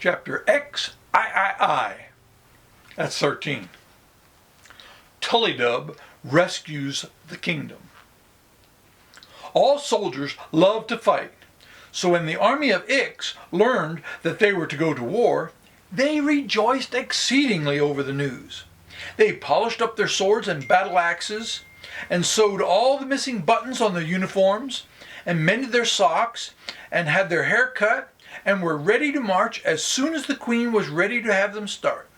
Chapter XIII. That's 13. Tullydub Rescues the Kingdom. All soldiers love to fight, so when the army of Ix learned that they were to go to war, they rejoiced exceedingly over the news. They polished up their swords and battle axes, and sewed all the missing buttons on their uniforms, and mended their socks, and had their hair cut, and were ready to march as soon as the Queen was ready to have them start.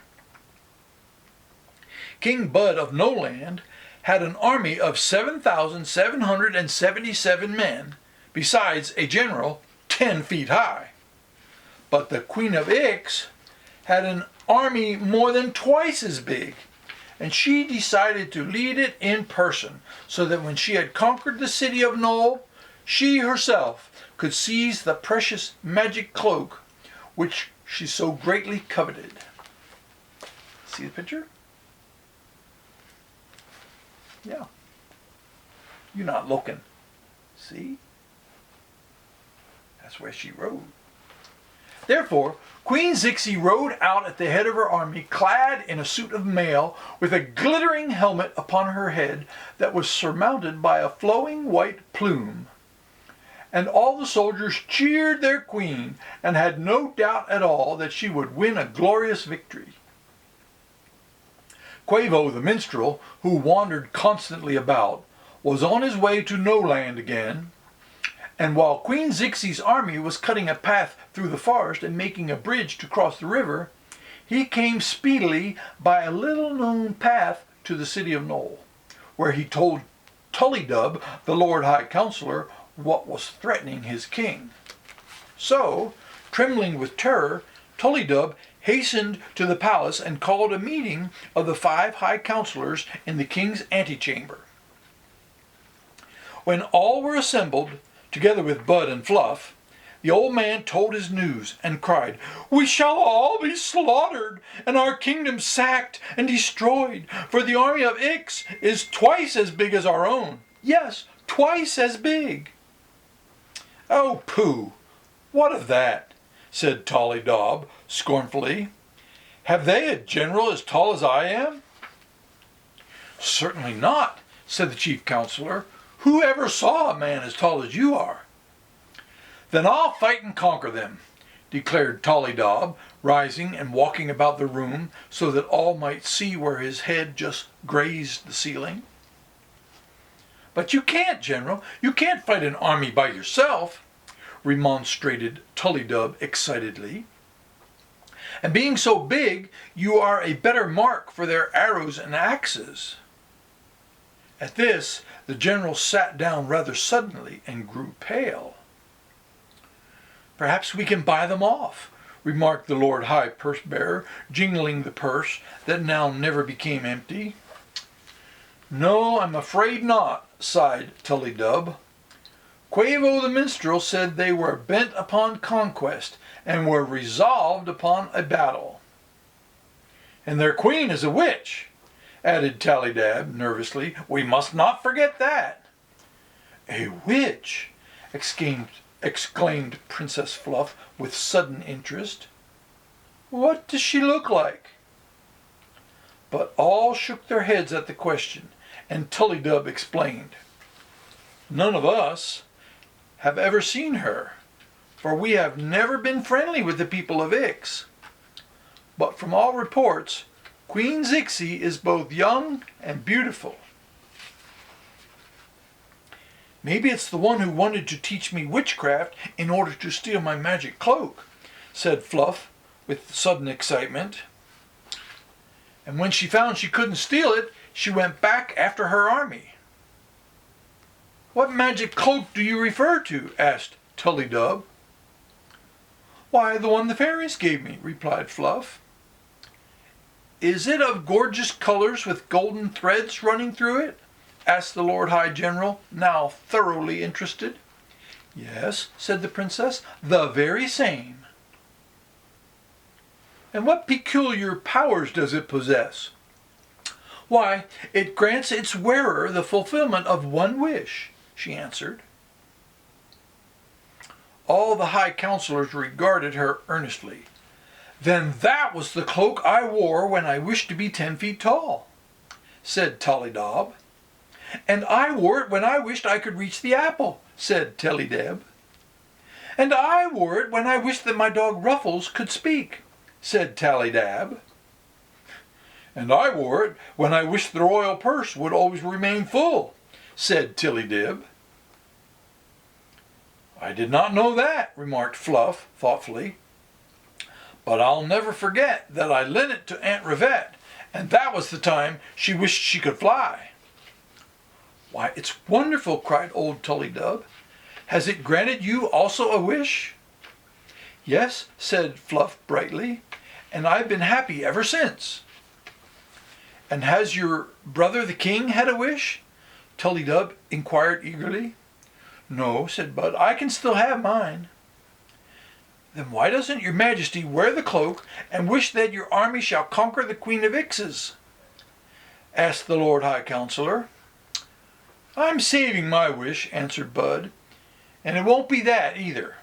King Bud of No Land had an army of 7,777 men, besides a general 10 feet high. But the Queen of Ix had an army more than twice as big, and she decided to lead it in person, so that when she had conquered the city of Nole, she herself could seize the precious Magic Cloak which she so greatly coveted. See the picture? Yeah. You're not looking. See? That's where she rode. Therefore, Queen ZIXI rode out at the head of her army, clad in a suit of mail, with a glittering helmet upon her head that was surmounted by a flowing white plume. And all the soldiers cheered their queen, and had no doubt at all that she would win a glorious victory. Quavo the minstrel, who wandered constantly about, was on his way to No Land again, and while Queen ZIXI's army was cutting a path through the forest and making a bridge to cross the river, he came speedily by a little-known path to the city of Nole, where he told Tullydub, the Lord High Counselor, what was threatening his king. So, trembling with terror, Tullydub hastened to the palace and called a meeting of the 5 high counselors in the king's antechamber. When all were assembled, together with Bud and Fluff, the old man told his news and cried, "We shall all be slaughtered, and our kingdom sacked and destroyed, for the army of Ix is twice as big as our own. Yes, twice as big." "Oh, pooh! What of that?" said Tullydub scornfully. "Have they a general as tall as I am?" "Certainly not," said the chief counselor. "Who ever saw a man as tall as you are?" "Then I'll fight and conquer them," declared Tullydub, rising and walking about the room so that all might see where his head just grazed the ceiling. "But you can't, General. You can't fight an army by yourself," remonstrated Tullydub excitedly. "And being so big, you are a better mark for their arrows and axes." At this, the general sat down rather suddenly and grew pale. "Perhaps we can buy them off," remarked the Lord High Purse-bearer, jingling the purse that now never became empty. "No, I'm afraid not," sighed Tullydub. "Quavo the minstrel said they were bent upon conquest and were resolved upon a battle." "And their queen is a witch," added Tullydub nervously. "We must not forget that." "A witch!" exclaimed Princess Fluff with sudden interest. "What does she look like?" But all shook their heads at the question, and Tullydub explained. "None of us have ever seen her, for we have never been friendly with the people of Ix. But from all reports, Queen ZIXI is both young and beautiful." "Maybe it's the one who wanted to teach me witchcraft in order to steal my magic cloak," said Fluff with sudden excitement. "And when she found she couldn't steal it, she went back after her army." "What magic cloak do you refer to?" asked Tullydub. "Why, the one the fairies gave me," replied Fluff. "Is it of gorgeous colors with golden threads running through it?" asked the Lord High General, now thoroughly interested. "Yes," said the princess, "the very same." "And what peculiar powers does it possess?" "Why, it grants its wearer the fulfillment of one wish," she answered. All the high counselors regarded her earnestly. "Then that was the cloak I wore when I wished to be 10 feet tall," said Tullydub. "And I wore it when I wished I could reach the apple," said Tullydub. "And I wore it when I wished that my dog Ruffles could speak," said Tullydub. "And I wore it when I wished the royal purse would always remain full," said Tullydub. "I did not know that," remarked Fluff thoughtfully. "But I'll never forget that I lent it to Aunt Rivette, and that was the time she wished she could fly." "Why, it's wonderful," cried old Tullydub. "Has it granted you also a wish?" "Yes," said Fluff brightly, "and I've been happy ever since." "And has your brother the king had a wish?" Tullydub inquired eagerly. "No," said Bud, "I can still have mine." "Then why doesn't your majesty wear the cloak and wish that your army shall conquer the Queen of Ixes?" asked the Lord High Counselor. "I'm saving my wish," answered Bud, "and it won't be that either."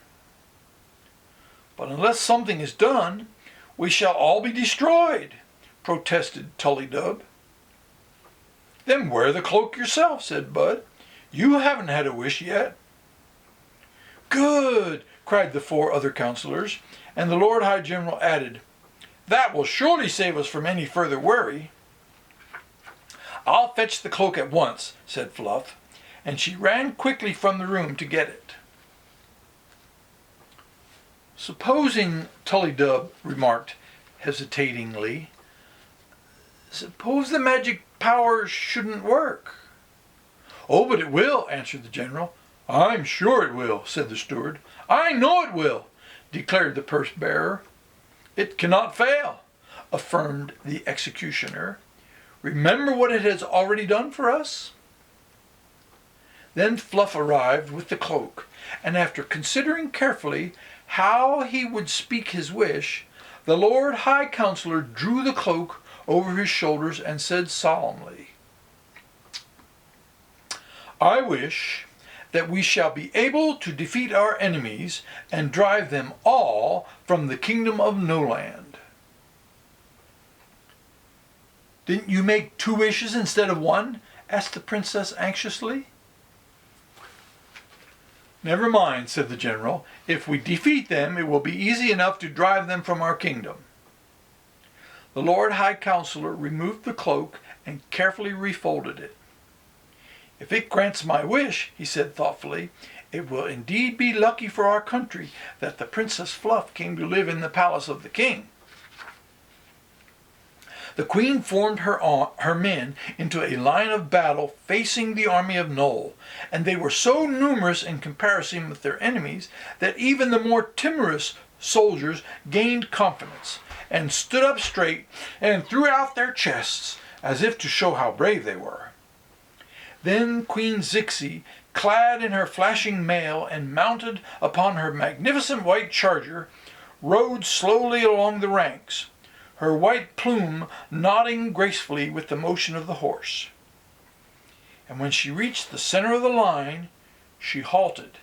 "But unless something is done, we shall all be destroyed," protested Tullydub. "Then wear the cloak yourself," said Bud. "You haven't had a wish yet." "Good!" cried the 4 other counselors, and the Lord High General added, "That will surely save us from any further worry." "I'll fetch the cloak at once," said Fluff, and she ran quickly from the room to get it. "Supposing," Tullydub remarked hesitatingly, "suppose the magic power shouldn't work?" "Oh, but it will," answered the general. "I'm sure it will," said the steward. "I know it will," declared the purse bearer. "It cannot fail," affirmed the executioner. "Remember what it has already done for us." Then Fluff arrived with the cloak, and after considering carefully how he would speak his wish, the Lord High Counselor drew the cloak over his shoulders and said solemnly, "I wish that we shall be able to defeat our enemies and drive them all from the kingdom of Noland." "Didn't you make 2 wishes instead of 1? asked the princess anxiously. "Never mind," said the general. "If we defeat them, it will be easy enough to drive them from our kingdom." The Lord High Counselor removed the cloak and carefully refolded it. "If it grants my wish," he said thoughtfully, "it will indeed be lucky for our country that the Princess Fluff came to live in the palace of the king." The queen formed her men into a line of battle facing the army of Noel, and they were so numerous in comparison with their enemies that even the more timorous soldiers gained confidence and stood up straight and threw out their chests as if to show how brave they were. Then Queen ZIXI, clad in her flashing mail and mounted upon her magnificent white charger, rode slowly along the ranks, her white plume nodding gracefully with the motion of the horse. And when she reached the center of the line, she halted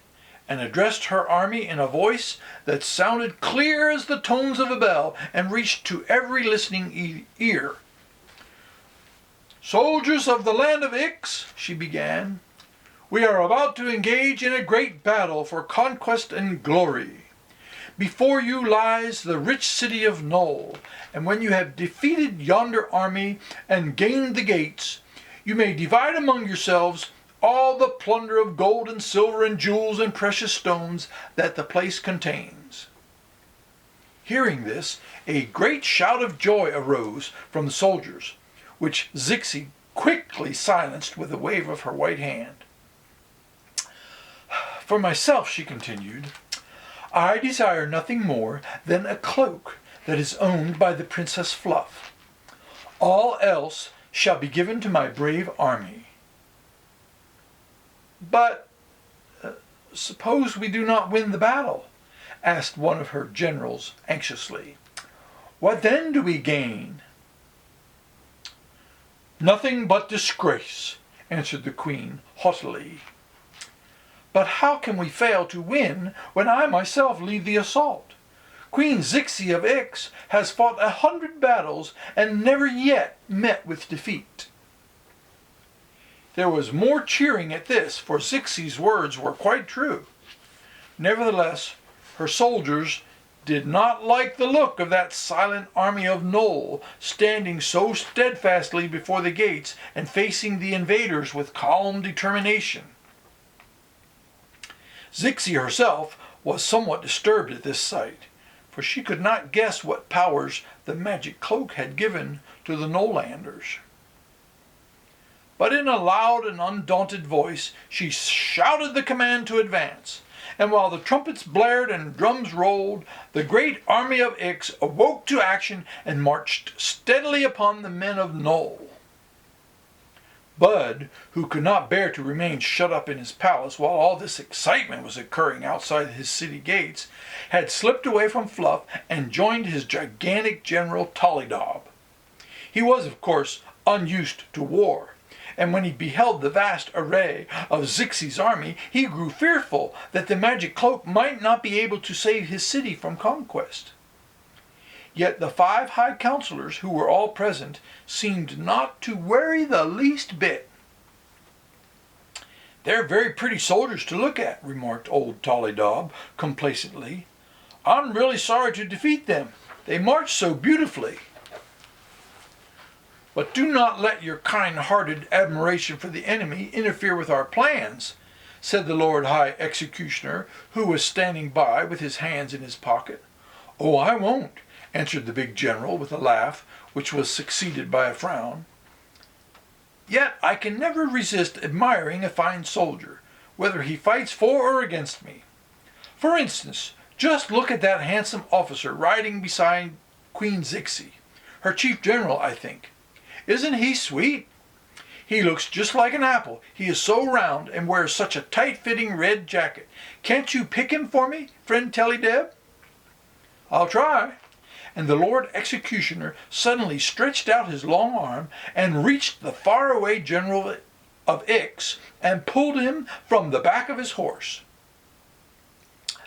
and addressed her army in a voice that sounded clear as the tones of a bell and reached to every listening ear. "Soldiers of the land of Ix," she began, "we are about to engage in a great battle for conquest and glory. Before you lies the rich city of Noel, and when you have defeated yonder army and gained the gates, you may divide among yourselves all the plunder of gold and silver and jewels and precious stones that the place contains." Hearing this, a great shout of joy arose from the soldiers, which ZIXI quickly silenced with a wave of her white hand. "For myself," she continued, "I desire nothing more than a cloak that is owned by the Princess Fluff. All else shall be given to my brave army." "But suppose we do not win the battle?" asked one of her generals anxiously. "What then do we gain?" "Nothing but disgrace," answered the queen haughtily. "But how can we fail to win when I myself lead the assault? Queen ZIXI of IX has fought 100 battles and never yet met with defeat." There was more cheering at this, for ZIXI's words were quite true. Nevertheless, her soldiers did not like the look of that silent army of Noll standing so steadfastly before the gates and facing the invaders with calm determination. ZIXI herself was somewhat disturbed at this sight, for she could not guess what powers the magic cloak had given to the Nolanders. But in a loud and undaunted voice she shouted the command to advance, and while the trumpets blared and drums rolled, the great army of Ix awoke to action and marched steadily upon the men of Noll. Bud, who could not bear to remain shut up in his palace while all this excitement was occurring outside his city gates, had slipped away from Fluff and joined his gigantic general Tullydub. He was, of course, unused to war, and when he beheld the vast array of ZIXI's army, he grew fearful that the magic cloak might not be able to save his city from conquest. Yet the 5 high counselors, who were all present, seemed not to worry the least bit. "They're very pretty soldiers to look at," remarked old Tullydub complacently. "I'm really sorry to defeat them. They march so beautifully." "But do not let your kind-hearted admiration for the enemy interfere with our plans," said the Lord High Executioner, who was standing by with his hands in his pocket. "Oh, I won't," answered the big general with a laugh, which was succeeded by a frown. "Yet I can never resist admiring a fine soldier, whether he fights for or against me. For instance, just look at that handsome officer riding beside Queen ZIXI, her chief general, I think. Isn't he sweet? He looks just like an apple. He is so round and wears such a tight-fitting red jacket. Can't you pick him for me, friend Tullydub?" "I'll try." And the Lord Executioner suddenly stretched out his long arm and reached the faraway general of Ix and pulled him from the back of his horse.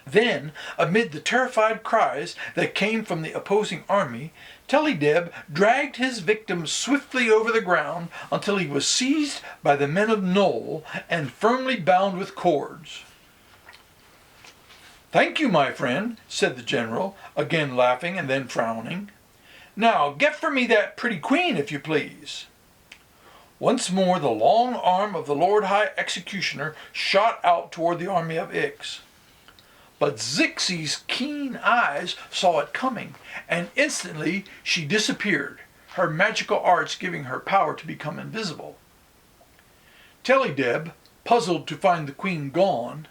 Then, amid the terrified cries that came from the opposing army, Tullydub dragged his victim swiftly over the ground until he was seized by the men of Noll and firmly bound with cords. "Thank you, my friend," said the general, again laughing and then frowning. "Now get for me that pretty queen, if you please." Once more the long arm of the Lord High Executioner shot out toward the army of Ix. But ZIXI's keen eyes saw it coming, and instantly she disappeared, her magical arts giving her power to become invisible. Tullydub, puzzled to find the queen gone,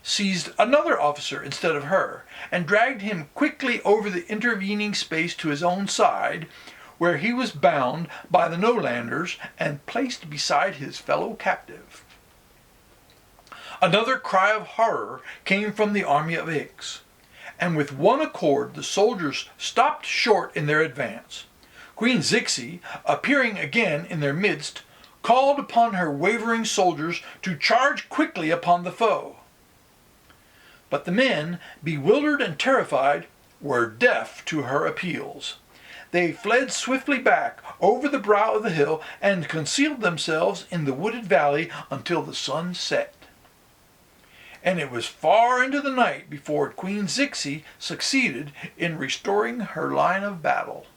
seized another officer instead of her, and dragged him quickly over the intervening space to his own side, where he was bound by the Nolanders and placed beside his fellow captive. Another cry of horror came from the army of Ix, and with one accord the soldiers stopped short in their advance. Queen ZIXI, appearing again in their midst, called upon her wavering soldiers to charge quickly upon the foe. But the men, bewildered and terrified, were deaf to her appeals. They fled swiftly back over the brow of the hill and concealed themselves in the wooded valley until the sun set. And it was far into the night before Queen ZIXI succeeded in restoring her line of battle.